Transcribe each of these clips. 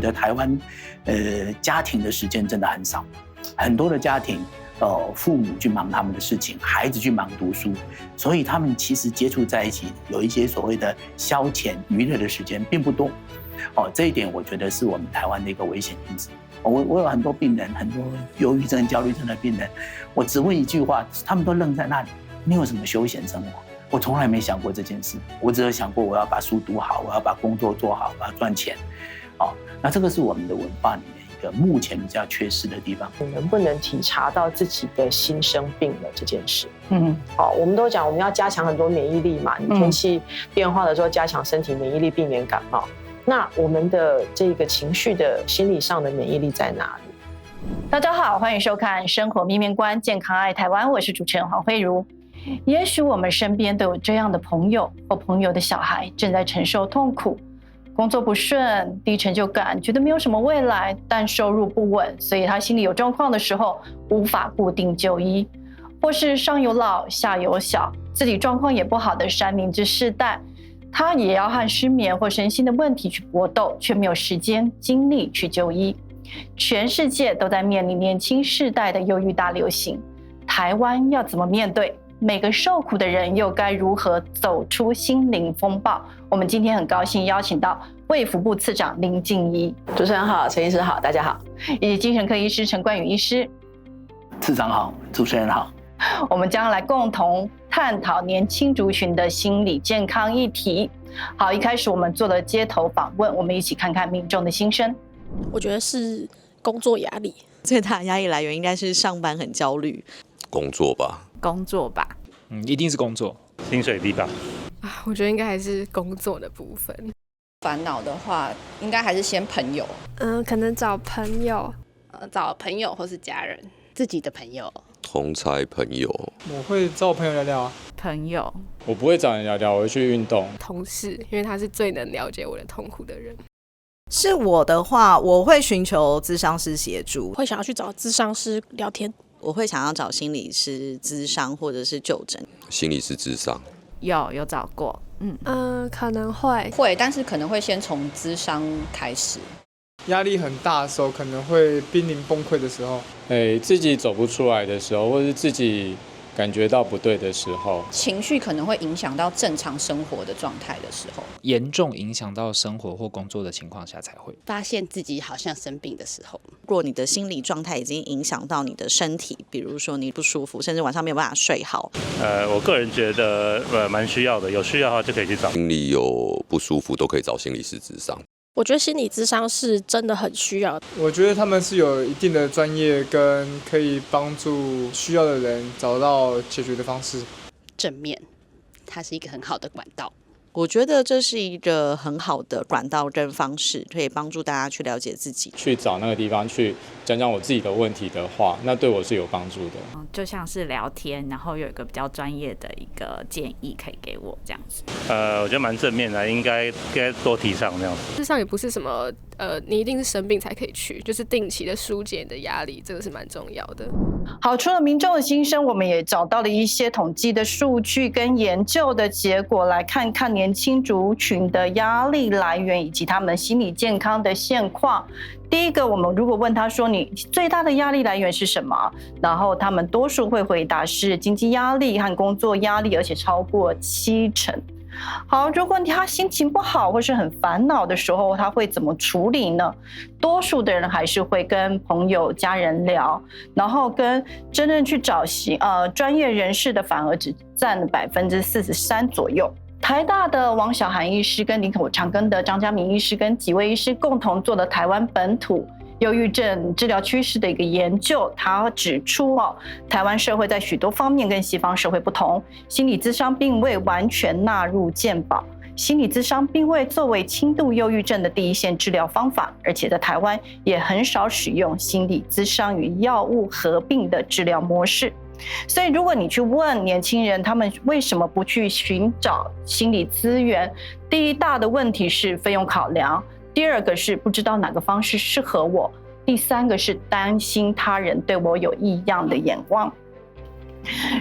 得台湾家庭的时间真的很少，很多的家庭父母去忙他们的事情，孩子去忙读书，所以他们其实接触在一起，有一些所谓的消遣娱乐的时间并不多。这一点我觉得是我们台湾的一个危险因子。我有很多病人，很多忧郁症、焦虑症的病人，我只问一句话，他们都愣在那里：你有什么休闲生活？我从来没想过这件事，我只有想过我要把书读好，我要把工作做好，我要赚钱。那这个是我们的文化里面一个目前比较缺失的地方。你能不能体察到自己的心生病了这件事？我们都讲我们要加强很多免疫力嘛，你天气变化的时候加强身体免疫力，避免感冒。那我们的这个情绪的心理上的免疫力在哪里？大家好，欢迎收看《生活面面观》，健康爱台湾，我是主持人黄慧茹。也许我们身边都有这样的朋友或朋友的小孩正在承受痛苦，工作不顺，低成就感，觉得没有什么未来，但收入不稳，所以他心里有状况的时候无法固定就医，或是上有老下有小，自己状况也不好的三明治世代，他也要和失眠或身心的问题去搏斗，却没有时间精力去就医。全世界都在面临年轻世代的忧郁大流行，台湾要怎么面对？每个受苦的人又该如何走出心灵风暴？我们今天很高兴邀请到卫福部次长林静怡。主持人好，陈医师好，大家好。以及精神科医师陈冠宇医师。次长好，主持人好。我们将来共同探讨年轻族群的心理健康议题。好，一开始我们做了街头访问，我们一起看看民众的心声。我觉得是工作压力，最大的压力来源应该是上班很焦虑。工作吧，一定是工作，薪水低吧。我觉得应该还是工作的部分。烦恼的话，应该还是先朋友。可能找朋友，找朋友或是家人，自己的朋友，同才朋友。我会找我朋友聊聊啊。朋友，我不会找人聊聊，我会去运动。同事，因为他是最能了解我的痛苦的人。是我的话，我会寻求咨商师协助，会想要去找咨商师聊天。我会想要找心理师咨商或者是就诊。心理师咨商有找过，可能会，但是可能会先从咨商开始。压力很大的时候，可能会濒临崩溃的时候，自己走不出来的时候，或是自己感觉到不对的时候，情绪可能会影响到正常生活的状态的时候，严重影响到生活或工作的情况下才会发现自己好像生病的时候。如果你的心理状态已经影响到你的身体，比如说你不舒服，甚至晚上没有办法睡好，我个人觉得蛮需要的，有需要的话就可以去找。心里有不舒服都可以找心理师咨商。我觉得心理咨商是真的很需要。我觉得他们是有一定的专业跟可以帮助需要的人找到解决的方式。正面，它是一个很好的管道。我觉得这是一个很好的管道跟方式，可以帮助大家去了解自己。去找那个地方去讲讲我自己的问题的话，那对我是有帮助的。就像是聊天，然后有一个比较专业的一个建议可以给我这样子。我觉得蛮正面的，应该多提倡这样子。事实上也不是什么你一定是生病才可以去，就是定期的疏解你的压力，这个是蛮重要的。好，除了民众的心声，我们也找到了一些统计的数据跟研究的结果，来看看年轻族群的压力来源以及他们心理健康的现况。第一个，我们如果问他说你最大的压力来源是什么，然后他们多数会回答是经济压力和工作压力，而且超过70%。好，如果他心情不好或是很烦恼的时候，他会怎么处理呢？多数的人还是会跟朋友、家人聊，然后跟真正去找专业人士的反而只占了43%左右。台大的王小涵医师跟林口长庚的张家明医师跟几位医师共同做了台湾本土忧郁症治疗趋势的一个研究，他指出台湾社会在许多方面跟西方社会不同，心理咨商并未完全纳入健保，心理咨商并未作为轻度忧郁症的第一线治疗方法，而且在台湾也很少使用心理咨商与药物合并的治疗模式。所以如果你去问年轻人他们为什么不去寻找心理资源，第一大的问题是费用考量，第二个是不知道哪个方式适合我，第三个是担心他人对我有异样的眼光。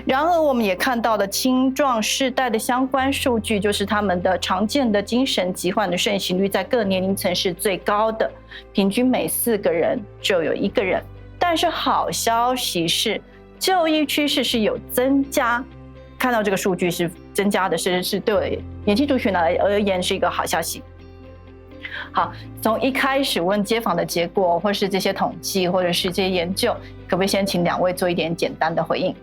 然而，我们也看到了青壮世代的相关数据，就是他们的常见的精神疾患的盛行率在各年龄层是最高的，平均每4个人就有1个人。但是好消息是，就医趋势是有增加，看到这个数据是增加的，是对年轻族群而言是一个好消息。好，从一开始问街访的结果，或是这些统计，或者是这些研究，可不可以先请2位做一点简单的回应？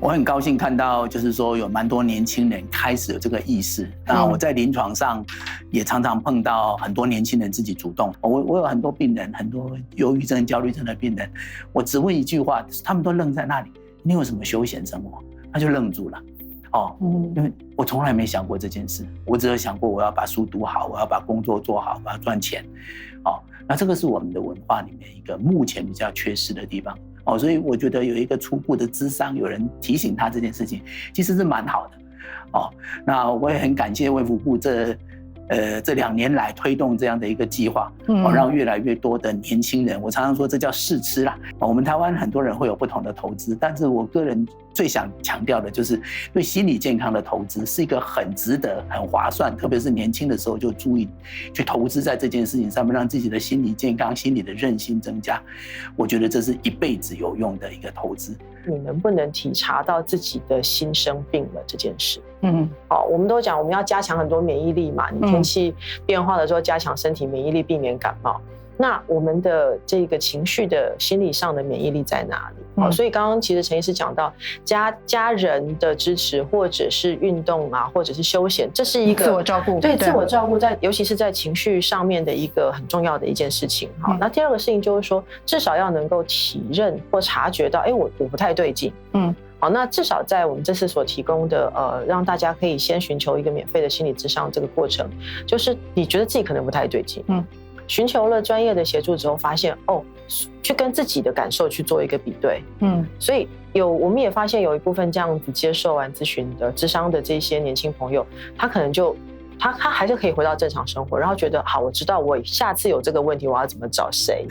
我很高兴看到，就是说有蛮多年轻人开始有这个意识。那我在临床上也常常碰到很多年轻人自己主动。我有很多病人，很多忧郁症、焦虑症的病人，我只问一句话，他们都愣在那里：你有什么休闲生活？他就愣住了。因为我从来没想过这件事，我只有想过我要把书读好，我要把工作做好，我要赚钱。那这个是我们的文化里面一个目前比较缺失的地方。所以我觉得有一个初步的諮商，有人提醒他这件事情，其实是蛮好的。那我也很感谢卫福部这2年来推动这样的一个计划，让越来越多的年轻人，我常常说这叫试吃啦。我们台湾很多人会有不同的投资，但是我个人最想强调的就是对心理健康的投资是一个很值得、很划算，特别是年轻的时候就注意去投资在这件事情上面，让自己的心理健康、心理的韧性增加。我觉得这是一辈子有用的一个投资。你能不能体察到自己的心生病了这件事？我们都讲我们要加强很多免疫力嘛，你天气变化的时候加强身体免疫力，避免感冒。那我们的这个情绪的心理上的免疫力在哪里？所以刚刚其实陈医师讲到家人的支持，或者是运动啊，或者是休闲，这是一个自我照顾，对自我照顾尤其是在情绪上面的一个很重要的一件事情。那第二个事情就是说，至少要能够体认或察觉到，我不太对劲。好，那至少在我们这次所提供的让大家可以先寻求一个免费的心理咨商这个过程，就是你觉得自己可能不太对劲，寻求了专业的协助之后，发现去跟自己的感受去做一个比对，所以我们也发现有一部分这样子接受完咨询的咨商的这些年轻朋友，他可能就他还是可以回到正常生活，然后觉得好，我知道我下次有这个问题，我要怎么找谁？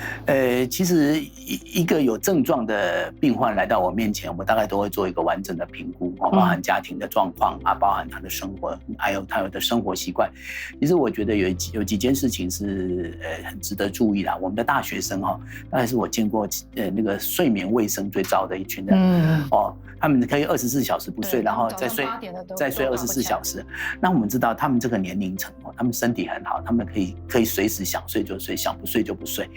其实一个有症状的病患来到我面前，我大概都会做一个完整的评估，包含家庭的状况啊，包含他的生活，还有他的生活习惯。其实我觉得有几件事情是很值得注意啦。我们的大学生大概是我见过那个睡眠卫生最糟的一群人。他们可以24小时不睡，然后再睡24小时。那我们知道他们这个年龄层他们身体很好，他们可以随时想睡就睡，想不睡就不睡。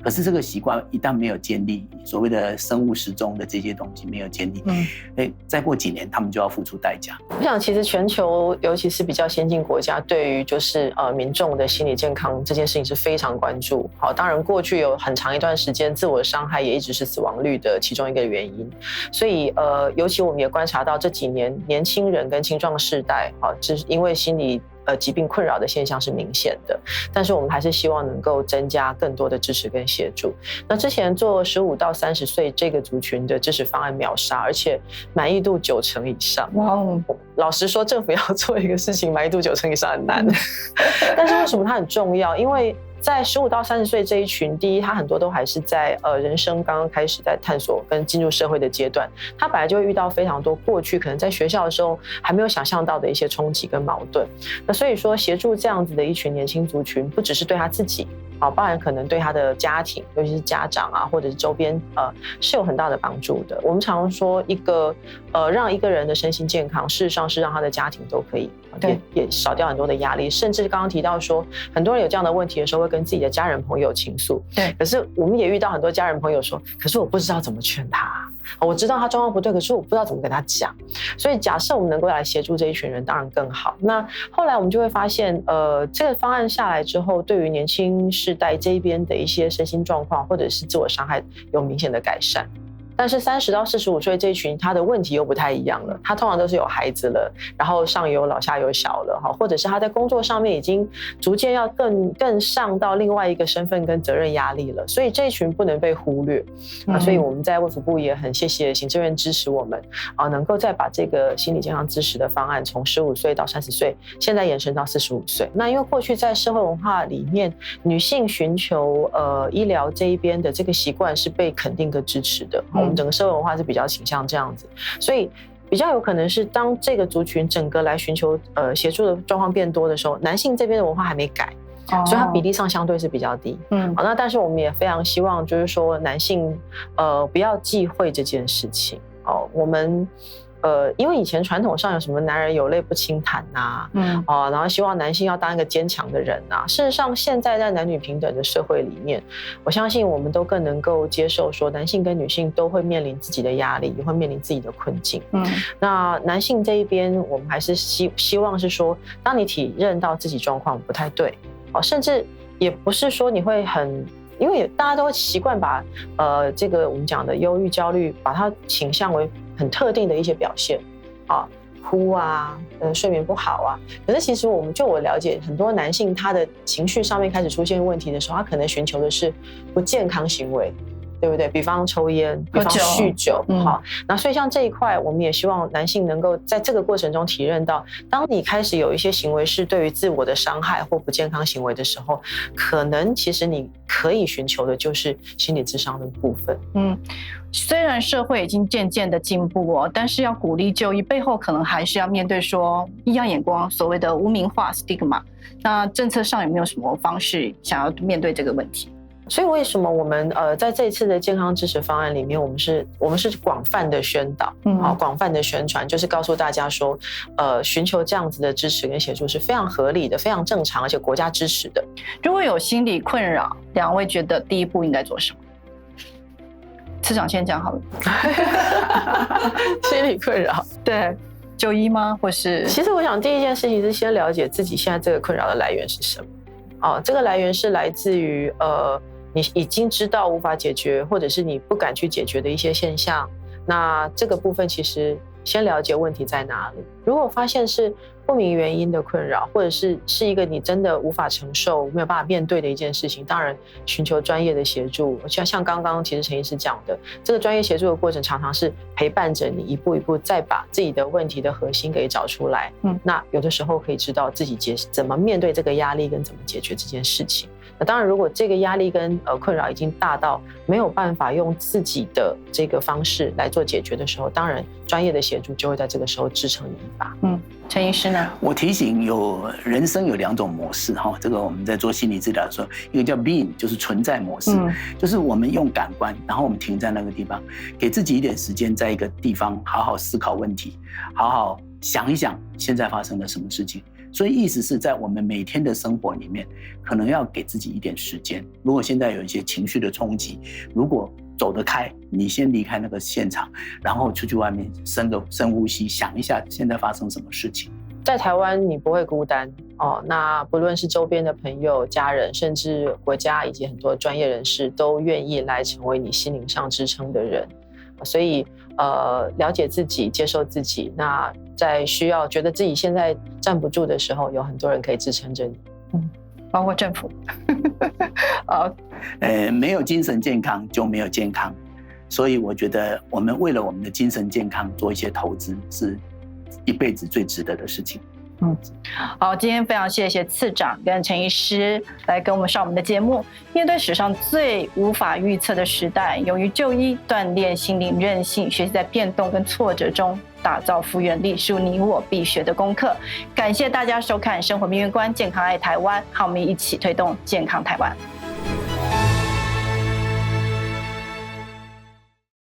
可是这个习惯一旦没有建立，所谓的生物时钟的这些东西没有建立，再过几年他们就要付出代价。我想其实全球尤其是比较先进国家，对于就是民众的心理健康这件事情是非常关注。好，当然过去有很长一段时间，自我伤害也一直是死亡率的其中一个原因。所以尤其我们也观察到这几年年轻人跟青壮世代，就是因为心理疾病困扰的现象是明显的，但是我们还是希望能够增加更多的支持跟协助。那之前做15到30岁这个族群的支持方案秒杀，而且满意度90%以上。老实说，政府要做一个事情，满意度90%以上很难。但是为什么它很重要？因为在15到30岁这一群，第一，他很多都还是在人生刚刚开始在探索跟进入社会的阶段，他本来就会遇到非常多过去可能在学校的时候还没有想象到的一些冲击跟矛盾。那所以说，协助这样子的一群年轻族群，不只是对他自己，包含可能对他的家庭，尤其是家长啊，或者是周边是有很大的帮助的。我们常说让一个人的身心健康，事实上是让他的家庭都可以也少掉很多的压力，甚至刚刚提到说，很多人有这样的问题的时候会跟自己的家人朋友倾诉。对，可是我们也遇到很多家人朋友说，可是我不知道怎么劝他，我知道他状况不对，可是我不知道怎么跟他讲。所以假设我们能够来协助这一群人，当然更好。那后来我们就会发现，这个方案下来之后，对于年轻世代这一边的一些身心状况或者是自我伤害有明显的改善。但是30到45岁这一群，他的问题又不太一样了。他通常都是有孩子了，然后上有老下有小了，或者是他在工作上面已经逐渐要更上到另外一个身份跟责任压力了。所以这一群不能被忽略。所以我们在卫福部也很谢谢行政院支持我们能够再把这个心理健康支持的方案从15岁到30岁，现在延伸到45岁。那因为过去在社会文化里面，女性寻求医疗这一边的这个习惯是被肯定跟支持的。我们整个社会文化是比较倾向这样子，所以比较有可能是当这个族群整个来寻求协助的状况变多的时候，男性这边的文化还没改。所以它比例上相对是比较低，好，那但是我们也非常希望，就是说男性，不要忌讳这件事情，哦，我们，因为以前传统上有什么男人有泪不轻弹呐，然后希望男性要当一个坚强的人呐，事实上现在在男女平等的社会里面，我相信我们都更能够接受说，男性跟女性都会面临自己的压力，也会面临自己的困境，那男性这一边，我们还是希望是说，当你体认到自己状况不太对。甚至也不是说你会因为大家都习惯把这个我们讲的忧郁、焦虑，把它倾向为很特定的一些表现，哭啊，睡眠不好啊。可是其实我了解，很多男性他的情绪上面开始出现问题的时候，他可能寻求的是不健康行为。对不对？比方抽烟，比方酗酒，好，那所以像这一块，我们也希望男性能够在这个过程中体认到，当你开始有一些行为是对于自我的伤害或不健康行为的时候，可能其实你可以寻求的就是心理咨商的部分。虽然社会已经渐渐的进步但是要鼓励就医背后，可能还是要面对说异样眼光，所谓的污名化 stigma。那政策上有没有什么方式想要面对这个问题？所以为什么我们在这一次的健康支持方案里面，我们是广泛的宣导，广泛的宣传，就是告诉大家说，寻求这样子的支持跟协助是非常合理的、非常正常，而且国家支持的。如果有心理困扰，两位觉得第一步应该做什么？次长先讲好了。心理困扰，对，就医吗？或是？其实我想第一件事情是先了解自己现在这个困扰的来源是什么。这个来源是来自于你已经知道无法解决，或者是你不敢去解决的一些现象。那这个部分其实先了解问题在哪里。如果发现是不明原因的困扰，或者是一个你真的无法承受、没有办法面对的一件事情，当然寻求专业的协助。像刚刚其实陈医师讲的，这个专业协助的过程常常是陪伴着你一步一步再把自己的问题的核心给找出来。那有的时候可以知道自己怎么面对这个压力跟怎么解决这件事情。那当然，如果这个压力跟困扰已经大到没有办法用自己的这个方式来做解决的时候，当然专业的协助就会在这个时候支撑你一把。陈医师呢？我提醒人生有2种模式这个我们在做心理治疗的时候，一个叫 being， 就是存在模式，就是我们用感官，然后我们停在那个地方，给自己一点时间，在一个地方好好思考问题，好好想一想现在发生了什么事情。所以意思是在我们每天的生活里面，可能要给自己一点时间。如果现在有一些情绪的冲击，如果走得开，你先离开那个现场，然后出去外面深呼吸，想一下现在发生什么事情。在台湾你不会孤单那不论是周边的朋友、家人，甚至国家以及很多专业人士都愿意来成为你心灵上支撑的人。所以了解自己，接受自己，那在需要觉得自己现在站不住的时候，有很多人可以支撑着你，包括政府。没有精神健康就没有健康，所以我觉得我们为了我们的精神健康做一些投资，是一辈子最值得的事情。好，今天非常谢谢次长跟陈医师来跟我们上我们的节目。面对史上最无法预测的时代，勇于就医，锻炼心灵韧性，学习在变动跟挫折中打造复原力，是你我必学的功课。感谢大家收看《生活命运观》，健康爱台湾，和我们一起推动健康台湾。